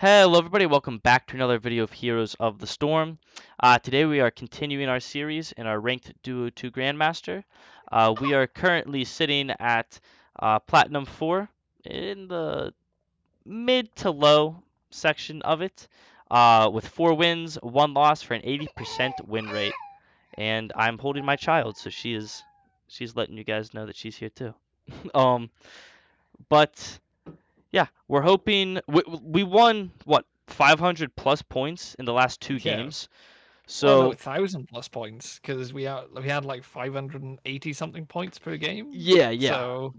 Hello everybody, welcome back to another video of Heroes of the Storm. Today we are continuing our series in our Ranked Duo 2 Grandmaster. We are currently sitting at Platinum 4 in the mid to low section of it, with 4 wins, 1 loss for an 80% win rate. And I'm holding my child, so she's letting you guys know that she's here too. um, but yeah, we're hoping we won what 500 plus points in the last 2 Yeah. games. Well, no, So 1,000+ points because we had like 580 something points per game. yeah. So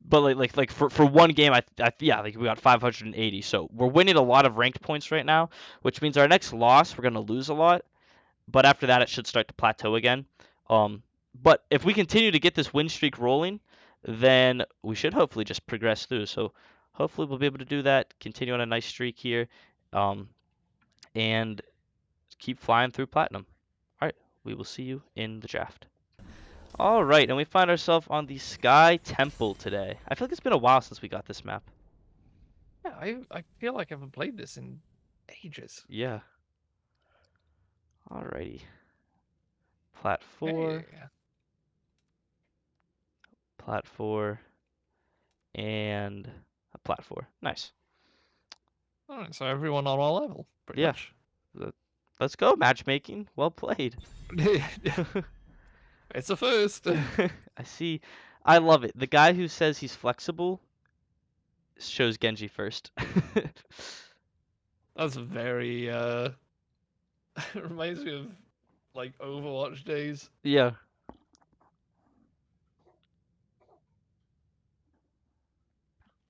But like for one game, yeah, like we got 580. So we're winning a lot of ranked points right now, which means our next loss we're gonna lose a lot. But after that, it should start to plateau again. Um, but if we continue to get this win streak rolling, then we should hopefully just progress through. So hopefully we'll be able to do that, continue on a nice streak here, and keep flying through platinum. All right, we will see you in the draft. All right, and we find ourselves on the Sky Temple today. I feel like it's been a while since we got this map. yeah, I feel like I haven't played this in ages. Yeah. Alrighty. Plat 4, Yeah. Plat 4, and a Plat 4. Nice. All right, so everyone on our level, pretty Yeah. much. Let's go, matchmaking. Well played. It's a first. I see. I love it. The guy who says he's flexible shows Genji first. That's very reminds me of like Overwatch days. Yeah.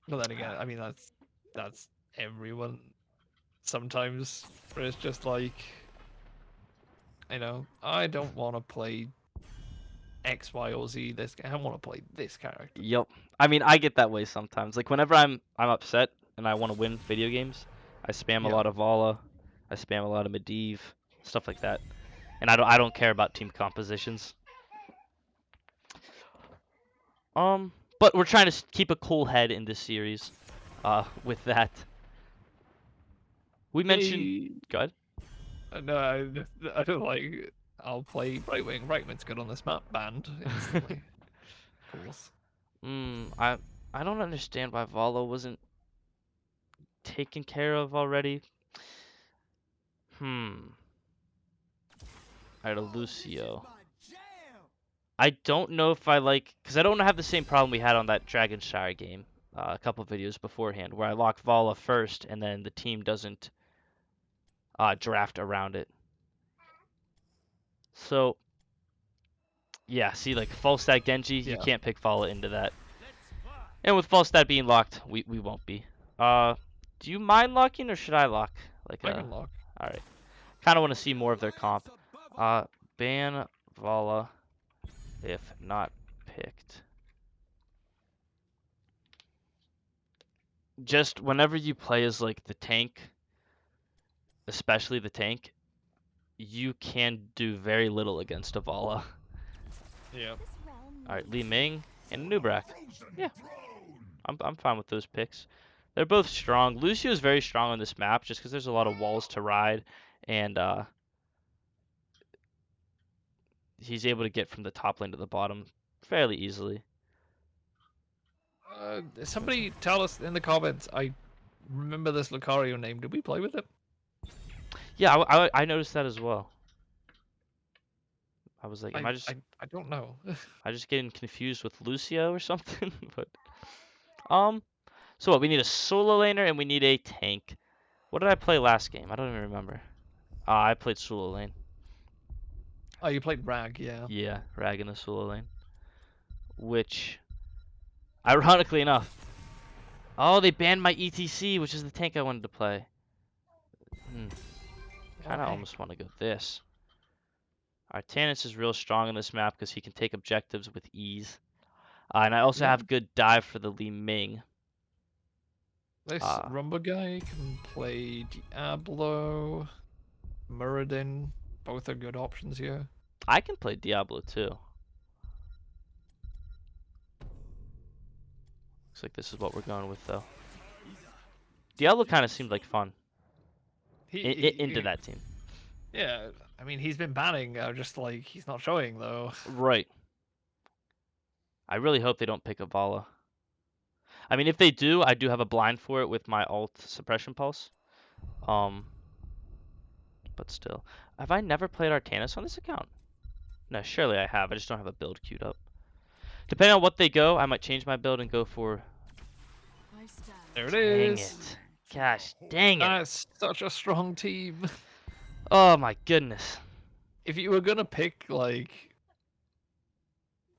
But then again, I mean that's everyone. Sometimes where it's just like, I don't want to play X, Y, or Z. This I want to play this character. Yep. I mean, I get that way sometimes. Like whenever I'm upset and I want to win video games, I spam a Yeah. lot of Vala, I spam a lot of Medivh, stuff like that. And I don't care about team compositions. But we're trying to keep a cool head in this series. With that, we mentioned. Yay. Go ahead. No, I don't like. I'll play right wing. Right wing's good on this map. Banned instantly. Of course. I don't understand why Vala wasn't taken care of already. Alright, a Lucio. I don't know if I like, because I don't have the same problem we had on that Dragonshire game a couple videos beforehand, where I lock Vala first and then the team doesn't draft around it. So, yeah, see, like Falstad Genji, you Yeah. can't pick Vala into that. And with Falstad being locked, we won't be. Do you mind locking or should I lock? Like, I can lock. alright. Kind of want to see more of their comp. Ban Vala if not picked. Just whenever you play as like the tank, especially the tank, you can do very little against a Vala. Yeah. Alright, Li Ming and Nubrak. Yeah, I'm fine with those picks. They're both strong. Lucio is very strong on this map just because there's a lot of walls to ride, and he's able to get from the top lane to the bottom fairly easily. Somebody tell us in the comments. I remember this Lucario name. Did we play with it? Yeah, I noticed that as well. I was like, am I don't know. just getting confused with Lucio or something? But so what? We need a solo laner and we need a tank. What did I play last game? I don't even remember. I played solo lane. Oh, you played Rag, yeah. Yeah, Rag in the solo lane. Which, ironically enough, oh, they banned my ETC, which is the tank I wanted to play. Kind of almost want to go this. Artanis is real strong in this map because he can take objectives with ease. And I also Yeah. have good dive for the Li Ming. This Rumba guy can play Diablo, Muradin. Both are good options here. I can play Diablo too. Looks like this is what we're going with though. Diablo kind of seemed like fun. into that team. Yeah, I mean, he's been banning. Just like he's not showing though. Right. I really hope they don't pick a Vala. I mean, if they do, I do have a blind for it with my alt suppression pulse. But still, have I never played Artanis on this account? No, surely I have. I just don't have a build queued up. Depending on what they go, I might change my build and go for. There it Dang is. it! Gosh, dang it! That's such a strong team. Oh my goodness. If you were gonna pick like,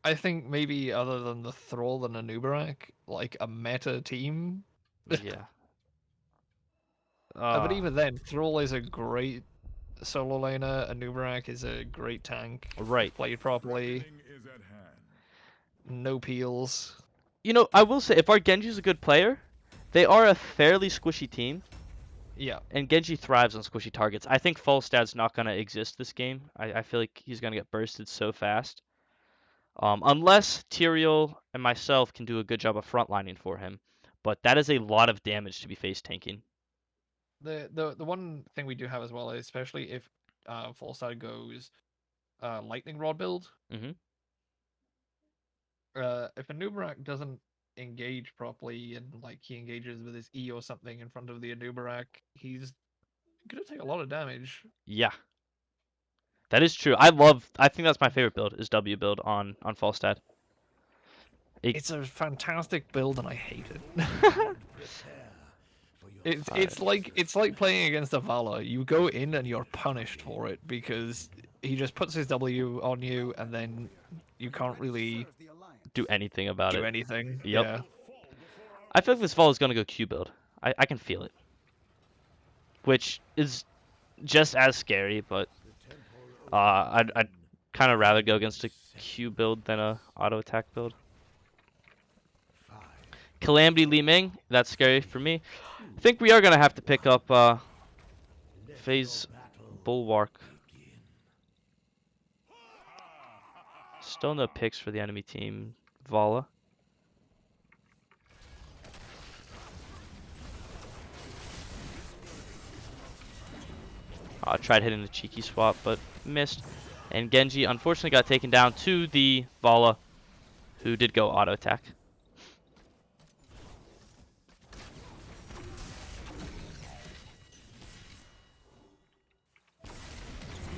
I think maybe other than the Thrall and Anubarak, like a meta team. Yeah. But even then, Thrall is a great solo laner. Anubarak is a great tank. Right. Played properly. No peels. You know, I will say, if our Genji's a good player, they are a fairly squishy team. Yeah. And Genji thrives on squishy targets. I think Falstad's not going to exist this game. I feel like he's going to get bursted so fast. Unless Tyrael and myself can do a good job of frontlining for him. But that is a lot of damage to be face tanking. The one thing we do have as well, especially if Falstad goes lightning rod build. Mm-hmm. If Anubarak doesn't engage properly and like he engages with his E or something in front of the Anubarak, he's gonna take a lot of damage. Yeah. That is true. I think that's my favorite build, is W build on Falstad. It's a fantastic build and I hate it. It's like playing against a Vala. You go in and you're punished for it because he just puts his W on you and then you can't really do anything about it. anything. Yep. Yeah. I feel like this fall is going to go Q build. I can feel it. Which is just as scary, but I'd kind of rather go against a Q build than a auto attack build. Calamity Li Ming, that's scary for me. I think we are going to have to pick up Phase Bulwark. Still no picks for the enemy team. Vala. Tried hitting the cheeky swap, but missed. And Genji unfortunately got taken down to the Vala, who did go auto attack.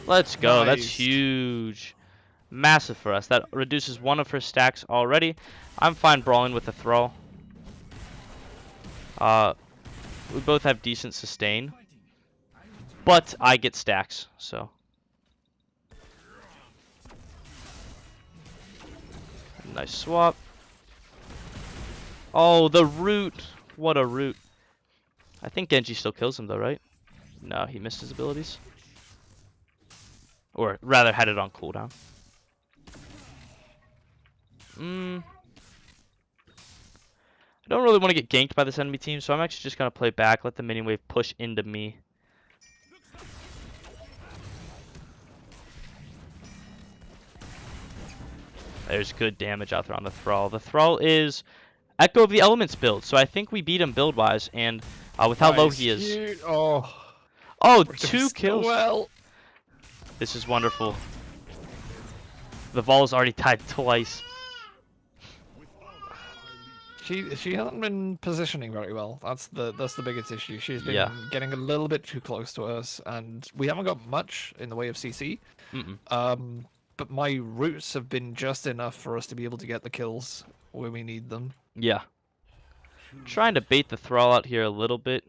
Let's go. Nice. That's huge. Massive for us. That reduces one of her stacks already. I'm fine brawling with the Thrall. We both have decent sustain. But I get stacks, so. Nice swap. Oh, the root. What a root. I think Genji still kills him though, right? No, he missed his abilities. Or rather had it on cooldown. I don't really want to get ganked by this enemy team, so I'm actually just going to play back, let the minion wave push into me. There's good damage out there on the Thrall. The Thrall is Echo of the Elements build, so I think we beat him build-wise, and with how low he is. Cute. Oh, 2 kills. Well. This is wonderful. The Vol's already tied twice. She hasn't been positioning very well. That's the biggest issue. She's been getting a little bit too close to us, and we haven't got much in the way of CC. But my roots have been just enough for us to be able to get the kills where we need them. Yeah. Trying to bait the Thrall out here a little bit.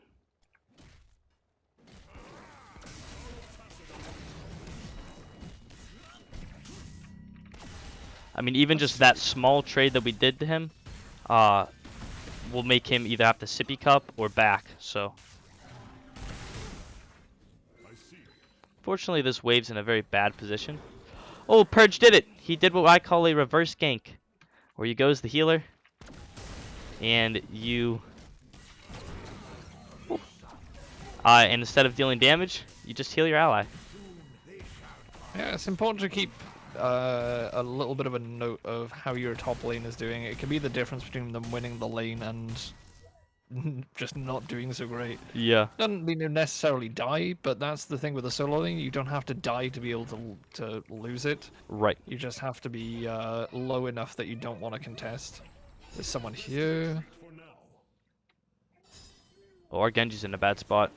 I mean, even just that small trade that we did to him will make him either have to sippy cup or back, so. Fortunately, this wave's in a very bad position. Oh, Purge did it! He did what I call a reverse gank, where you goes the healer, and you... and instead of dealing damage, you just heal your ally. Yeah, it's important to keep a little bit of a note of how your top lane is doing. It can be the difference between them winning the lane and just not doing so great. Yeah. Doesn't mean you necessarily die, but that's the thing with the solo lane. You don't have to die to be able to lose it. Right. You just have to be low enough that you don't want to contest. There's someone here. Oh, our Genji's in a bad spot.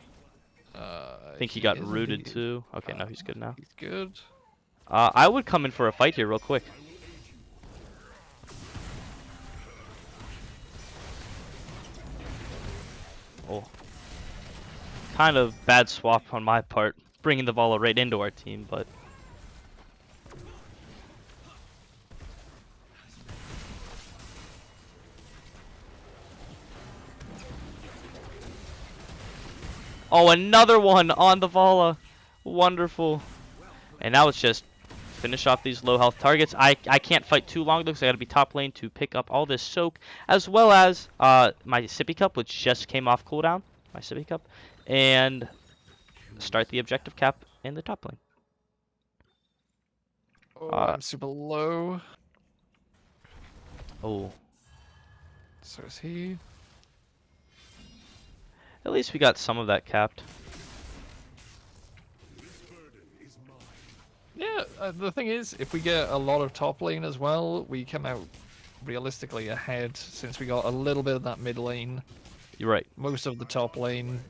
I think he got is rooted indeed. too. Okay, no, he's good now. He's good. I would come in for a fight here real quick. Oh. Kind of bad swap on my part, bringing the Valla right into our team, but... Oh, another one on the Valla. Wonderful. And now it's just finish off these low health targets. I can't fight too long though because I gotta be top lane to pick up all this soak, as well as my sippy cup, which just came off cooldown. My sippy cup, and start the objective cap in the top lane. Oh, I'm super low. Oh. So is he. At least we got some of that capped. Yeah, the thing is, if we get a lot of top lane as well, we come out realistically ahead since we got a little bit of that mid lane. You're right. Most of the top lane.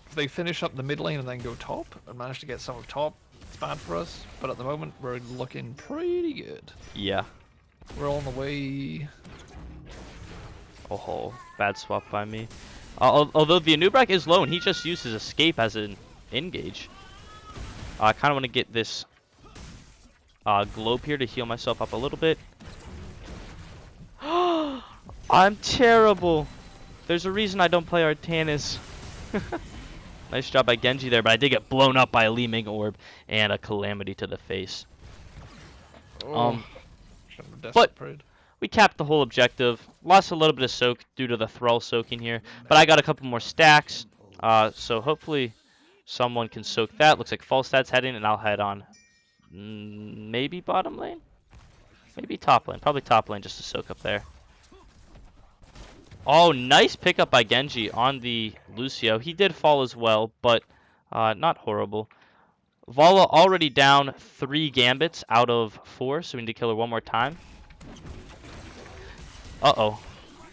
If they finish up the mid lane and then go top and manage to get some of top, it's bad for us. But at the moment, we're looking pretty good. Yeah. We're on the way. Oh, bad swap by me. Although the Anubrak is low and he just used his escape as an engage. I kind of want to get this globe here to heal myself up a little bit. I'm terrible. There's a reason I don't play Artanis. Nice job by Genji there, but I did get blown up by a Li Ming orb and a calamity to the face. Oh, but we capped the whole objective. Lost a little bit of soak due to the thrall soaking here, but I got a couple more stacks. So hopefully someone can soak that. Looks like Falstad's heading, and I'll head on. Maybe bottom lane? Maybe top lane. Probably top lane just to soak up there. Oh, nice pickup by Genji on the Lucio. He did fall as well, but not horrible. Valla already down 3 gambits out of 4, so we need to kill her one more time. Uh-oh.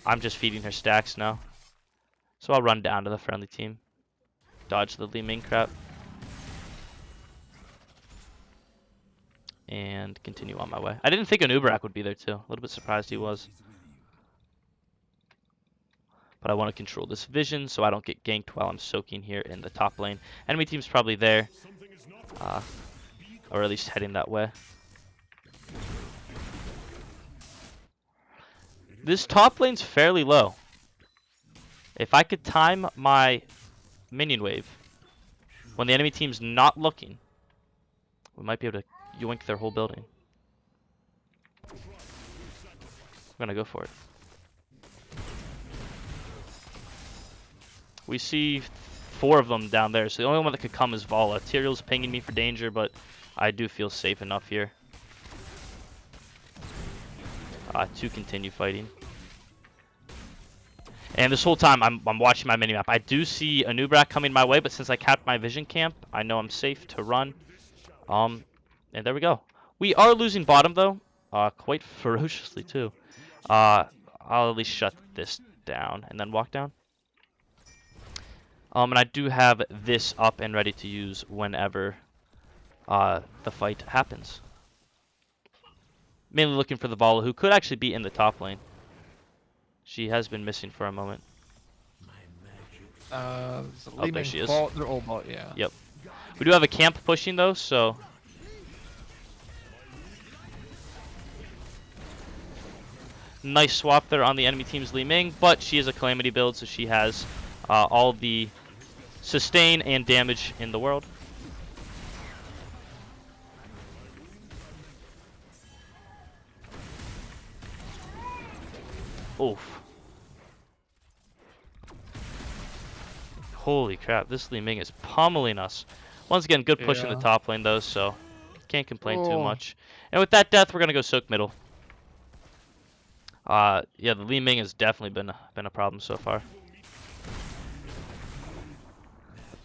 I'm just feeding her stacks now. So I'll run down to the friendly team. Dodge the Li Ming crap. And continue on my way. I didn't think an Uberak would be there too. A little bit surprised he was. But I want to control this vision so I don't get ganked while I'm soaking here in the top lane. Enemy team's probably there. Or at least heading that way. This top lane's fairly low. If I could time my minion wave when the enemy team's not looking, we might be able to yoink their whole building. We're gonna go for it. We see 4 of them down there, so the only one that could come is Valla. Tyrell's pinging me for danger, but I do feel safe enough here to continue fighting. And this whole time, I'm watching my minimap. I do see a Nubrak coming my way, but since I capped my vision camp, I know I'm safe to run. And there we go. We are losing bottom, though, quite ferociously, too. I'll at least shut this down and then walk down. And I do have this up and ready to use whenever the fight happens. Mainly looking for the Valla, who could actually be in the top lane. She has been missing for a moment. Oh, there she is. They're all bot, yeah. Yep. We do have a camp pushing, though, so... Nice swap there on the enemy team's Li Ming, but she is a Calamity build, so she has all the sustain and damage in the world. Oof. Holy crap, this Li Ming is pummeling us. Once again, good push in the top lane, though, so can't complain too much. And with that death, we're going to go soak middle. Yeah, the Li Ming has definitely been a problem so far.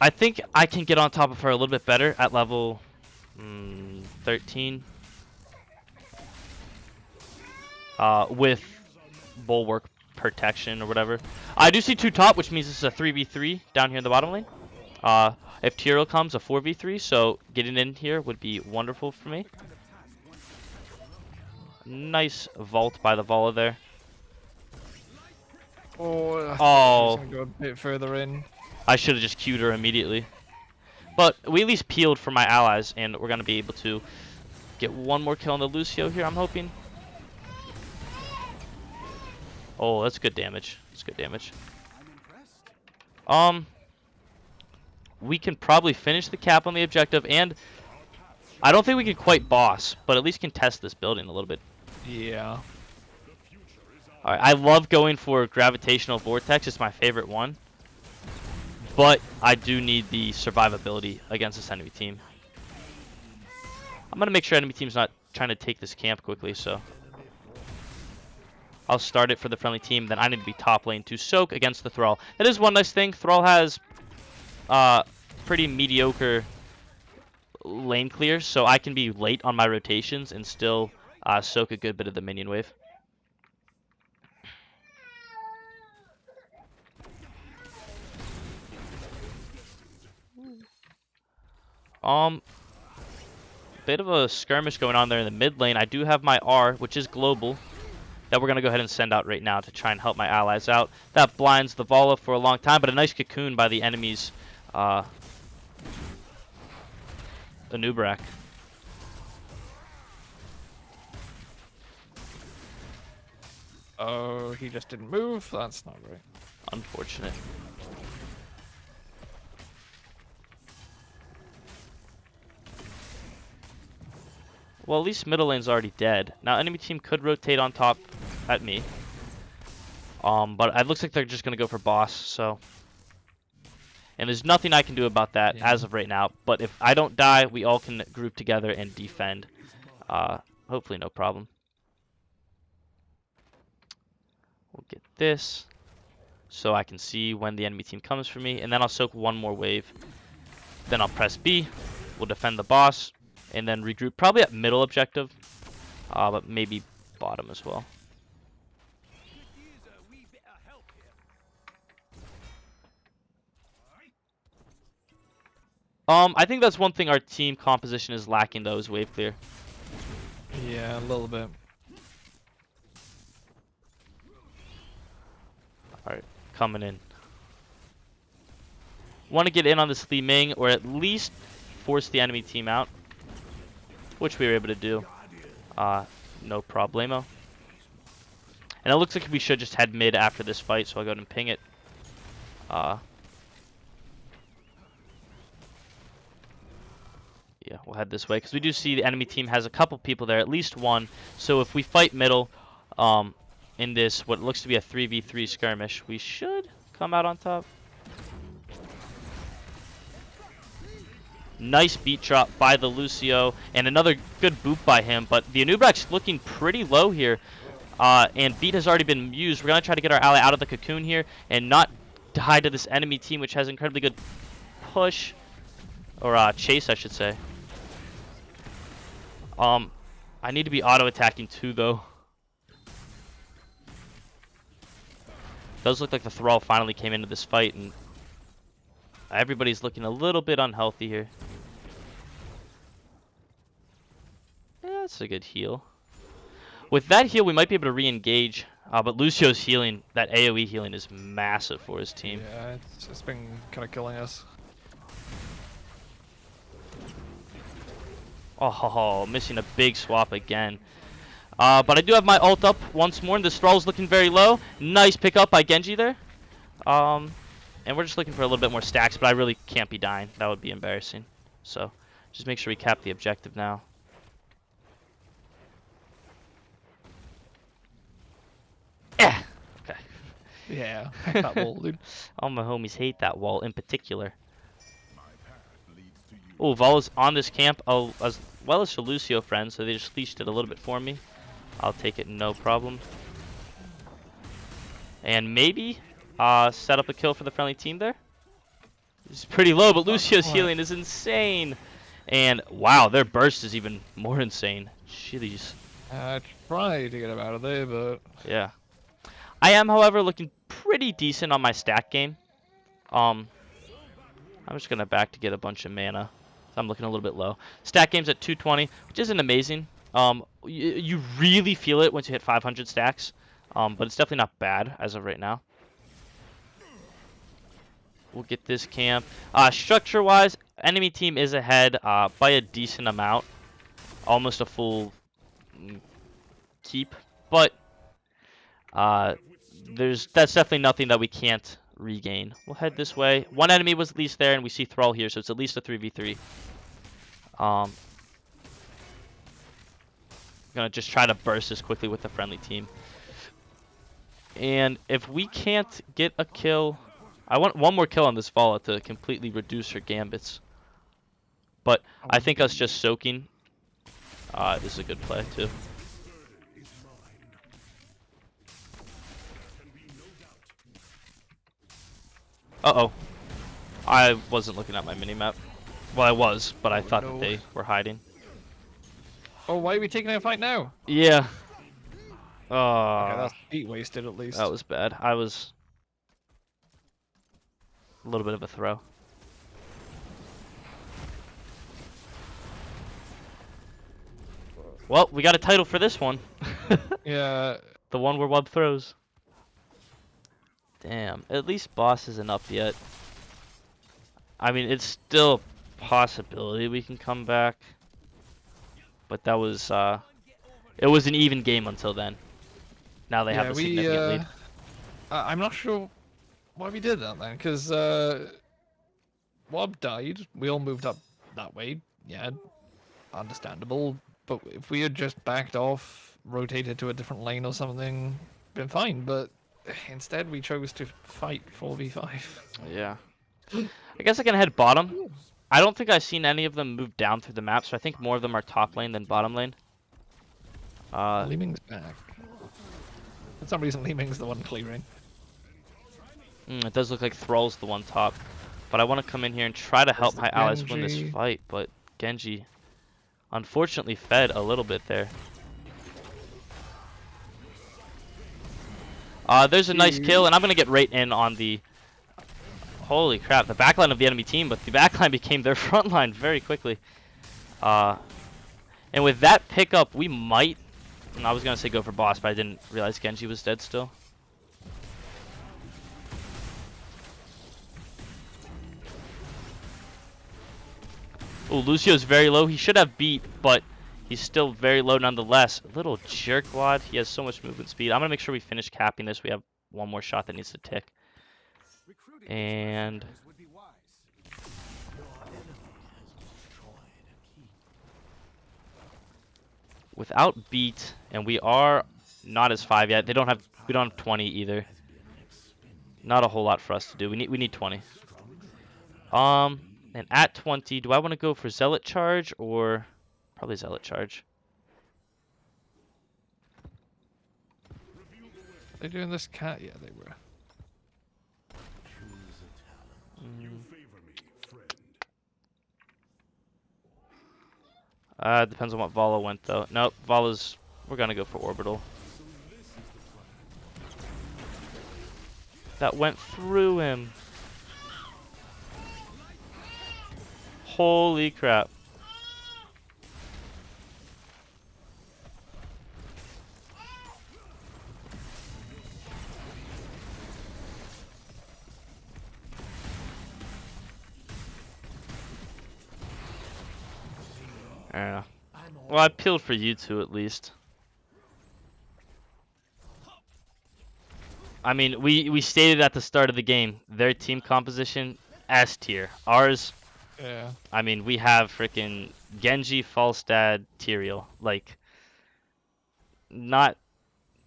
I think I can get on top of her a little bit better at level 13 with bulwark protection or whatever. I do see 2 top, which means this is a 3v3 down here in the bottom lane. If Tyrael comes, a 4v3, so getting in here would be wonderful for me. Nice vault by the Vola there. Oh, I thought she was Oh, going to go a bit further in. I should have just queued her immediately. But we at least peeled for my allies, and we're going to be able to get one more kill on the Lucio here, I'm hoping. Oh, that's good damage. That's good damage. We can probably finish the cap on the objective, and I don't think we can quite boss, but at least contest this building a little bit. Yeah. Alright, I love going for Gravitational Vortex. It's my favorite one. But I do need the survivability against this enemy team. I'm going to make sure enemy team's not trying to take this camp quickly, so I'll start it for the friendly team. Then I need to be top lane to soak against the Thrall. That is one nice thing. Thrall has pretty mediocre lane clear, so I can be late on my rotations and still soak a good bit of the minion wave. Bit of a skirmish going on there in the mid lane. I do have my R, which is global, that we're going to go ahead and send out right now to try and help my allies out. That blinds the Vola for a long time, but a nice cocoon by the enemy's Anubrak. Oh, he just didn't move. That's not great. Unfortunate. Well, at least middle lane's already dead. Now, enemy team could rotate on top at me. But it looks like they're just going to go for boss, so... And there's nothing I can do about that as of right now. But if I don't die, we all can group together and defend. Hopefully no problem. We'll get this so I can see when the enemy team comes for me. And then I'll soak one more wave. Then I'll press B. We'll defend the boss. And then regroup. Probably at middle objective. But maybe bottom as well. I think that's one thing our team composition is lacking, though, is wave clear. Yeah, a little bit. Alright, coming in. Want to get in on this Li Ming, or at least force the enemy team out. Which we were able to do. No problemo. And it looks like we should just head mid after this fight, so I'll go ahead and ping it. Yeah, we'll head this way, because we do see the enemy team has a couple people there, at least one. So if we fight middle in this, what looks to be a 3v3 skirmish, we should come out on top. Nice beat drop by the Lucio, and another good boop by him, but the Anubrak's looking pretty low here, and beat has already been used. We're going to try to get our ally out of the cocoon here, and not die to this enemy team, which has incredibly good push, or chase, I should say. I need to be auto-attacking too, though. Does look like the Thrall finally came into this fight, and everybody's looking a little bit unhealthy here. Yeah, that's a good heal. With that heal, we might be able to re-engage, but Lucio's healing, that AoE healing, is massive for his team. Yeah, it's been kind of killing us. Oh, missing a big swap again. But I do have my ult up once more, and this Thrall's looking very low. Nice pickup by Genji there. And we're just looking for a little bit more stacks, but I really can't be dying. That would be embarrassing. So, just make sure we cap the objective now. Yeah. Okay. Yeah, that wall, dude. All my homies hate that wall in particular. Oh, Vola's on this camp, as well as Lucio friends, so they just leashed it a little bit for me. I'll take it, no problem. And maybe set up a kill for the friendly team there. It's pretty low, but Not Lucio's quite. healing is insane. And wow, their burst is even more insane. Jeez. I tried to get him out of there, but Yeah. I am, however, looking pretty decent on my stack game. I'm just gonna back to get a bunch of mana. So I'm looking a little bit low. Stack game's at 220, which isn't amazing. You really feel it once you hit 500 stacks. But it's definitely not bad as of right now. We'll get this camp. Structure-wise, enemy team is ahead by a decent amount. Almost a full keep. But that's definitely nothing that we can't regain. We'll head this way. One enemy was at least there, and we see Thrall here, so it's at least a 3v3. Gonna just try to burst this quickly with the friendly team. And if we can't get a kill, I want one more kill on this Vala to completely reduce her gambits. But I think us just soaking, this is a good play too. Uh-oh. I wasn't looking at my minimap. Well, I was, but I thought that they were hiding. oh, why are we taking a fight now? Yeah. Okay, that's heat wasted at least. That was bad. I was a little bit of a throw. Well, we got a title for this one. Yeah. The one where Wub throws. Damn. At least boss isn't up yet. I mean, it's still a possibility we can come back. But that was, it was an even game until then. Now they have a significant lead. I'm not sure why we did that then, because Wob died. We all moved up that way. Yeah, understandable. But if we had just backed off, rotated to a different lane or something, been fine. But instead, we chose to fight 4v5. Yeah. I guess I can head bottom. I don't think I've seen any of them move down through the map, so I think more of them are top lane than bottom lane. Li Ming's back. For some reason, Li Ming's the one clearing. It does look like Thrall's the one top. But I want to come in here and try to help my allies win this fight, but Genji unfortunately fed a little bit there. There's a nice kill, and I'm going to get right in on the... Holy crap, the backline of the enemy team, but the backline became their front line very quickly. And with that pickup, we might... I was going to say go for boss, but I didn't realize Genji was dead still. Oh, Lucio's very low. He should have beat, but he's still very low nonetheless. Little jerkwad. He has so much movement speed. I'm going to make sure we finish capping this. We have one more shot that needs to tick. And... without beat, and we are not as 5 yet. We don't have 20 either. Not a whole lot for us to do. We need 20. And at 20, do I want to go for Zealot Charge or probably Zealot Charge? They doing this cat? Yeah, they were. Depends on what Vala went though. Nope, Vala's. We're gonna go for Orbital. That went through him. Holy crap. Yeah. Well, I peeled for you two at least. I mean, we stated at the start of the game, their team composition, S tier. Ours, yeah. I mean, we have freaking Genji, Falstad, Tyrael. Like, not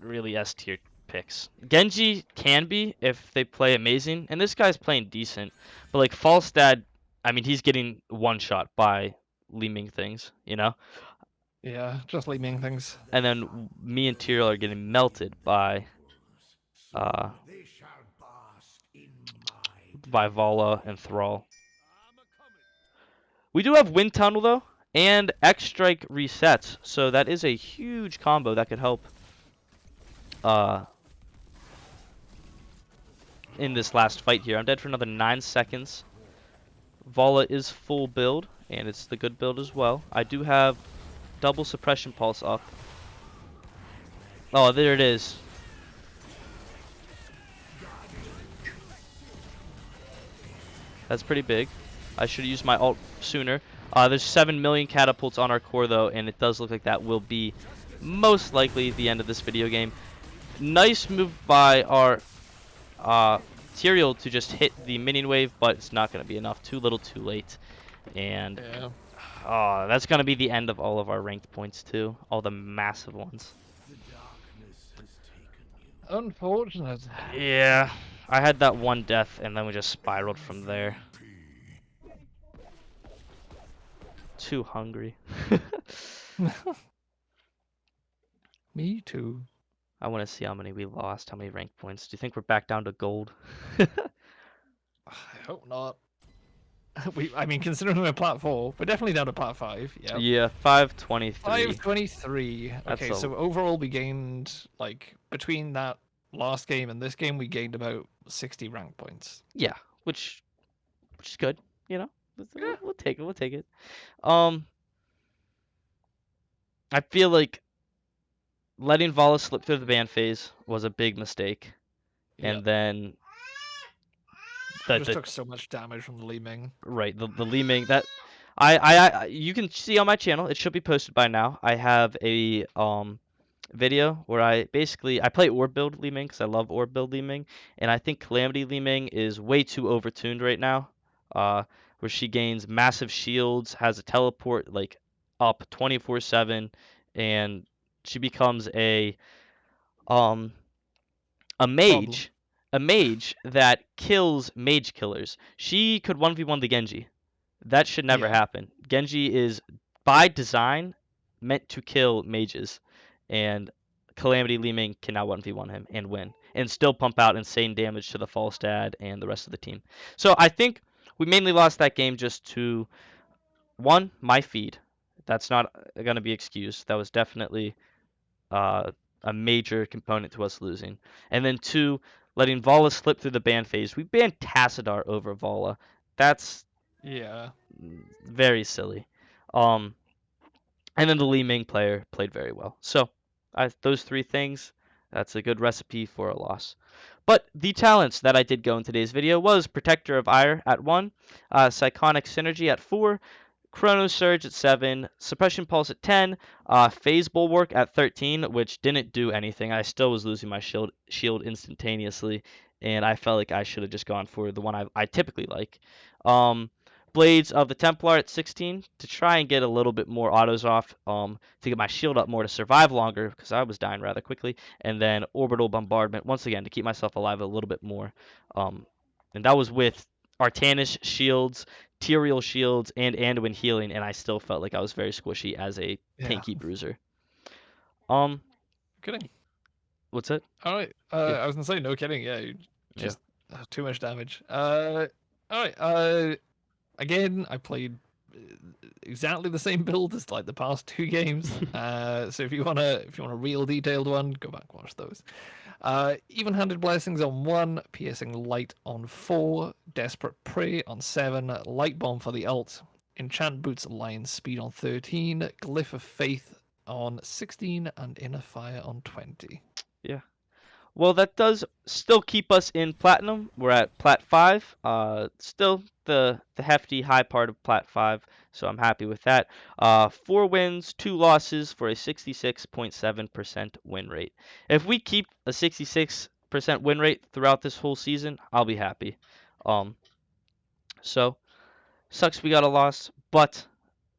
really S tier picks. Genji can be if they play amazing, and this guy's playing decent. But like Falstad, I mean, he's getting one shot by Li Ming things, you know? Yeah, just Li Ming things. And then me and Tyrael are getting melted by uh, by Vala and Thrall. We do have Wind Tunnel though, and X Strike resets, so that is a huge combo that could help uh, in this last fight here. I'm dead for another 9 seconds. Vala is full build, and it's the good build as well. I do have double suppression pulse up. Oh, there it is. That's pretty big. I should have used my ult sooner. There's 7 million catapults on our core though, and it does look like that will be most likely the end of this video game. Nice move by our Tyrael to just hit the minion wave, but it's not going to be enough. Too little, too late. And that's going to be the end of all of our ranked points too. All the massive ones. Unfortunate. Yeah, I had that one death, and then we just spiraled from there. Too hungry. Me too. I want to see how many we lost, how many rank points. Do you think we're back down to gold? I hope not. I mean, considering we're plat 4, we're definitely down to plat 5. Yep. Yeah, 523. 523. Okay, so overall we gained, like, between that last game and this game, we gained about 60 rank points. Yeah, which is good, you know. Yeah. We'll take it. We'll take it. I feel like letting Vala slip through the ban phase was a big mistake, and then just took so much damage from the Li Ming. Right, the Li Ming that I you can see on my channel. It should be posted by now. I have a video where I play orb build Li Ming because I love orb build Li Ming, and I think Calamity Li Ming is way too overtuned right now. Where she gains massive shields, has a teleport like up 24/7, and she becomes um a mage, that kills mage killers. She could 1v1 the Genji. That should never happen. Genji is by design meant to kill mages, and Calamity Li Ming can now 1v1 him and win, and still pump out insane damage to the Falstad and the rest of the team. So I think we mainly lost that game just to one, my feed. That's not going to be excused. That was definitely a major component to us losing. And then two, letting Vala slip through the ban phase. We banned Tassadar over Vala. That's very silly. And then the Li Ming player played very well. So those three things, that's a good recipe for a loss. But the talents that I did go in today's video was Protector of Ire at 1, Psychonic Synergy at 4, Chrono Surge at 7, Suppression Pulse at 10, Phase Bulwark at 13, which didn't do anything. I still was losing my shield instantaneously, and I felt like I should have just gone for the one I typically like. Blades of the Templar at 16 to try and get a little bit more autos off, to get my shield up more to survive longer because I was dying rather quickly, and then Orbital Bombardment once again to keep myself alive a little bit more. And that was with Artanis shields, Tyrael shields, and Anduin healing, and I still felt like I was very squishy as a tanky bruiser. Kidding. What's it? All right. I was gonna say no kidding. Yeah, just too much damage. All right. Again, I played exactly the same build as like the past 2 games. So if you want a real detailed one, go back and watch those. Even-handed blessings on 1, piercing light on 4, desperate prey on 7, light bomb for the ult, enchant boots lion speed on 13, glyph of faith on 16, and inner fire on 20. Yeah. Well, that does still keep us in platinum. We're at plat 5. Still the hefty high part of plat 5, so I'm happy with that. 4 wins, 2 losses for a 66.7% win rate. If we keep a 66% win rate throughout this whole season, I'll be happy. So sucks we got a loss, but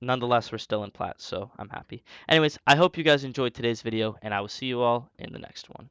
nonetheless we're still in plat, so I'm happy. Anyways, I hope you guys enjoyed today's video, and I will see you all in the next one.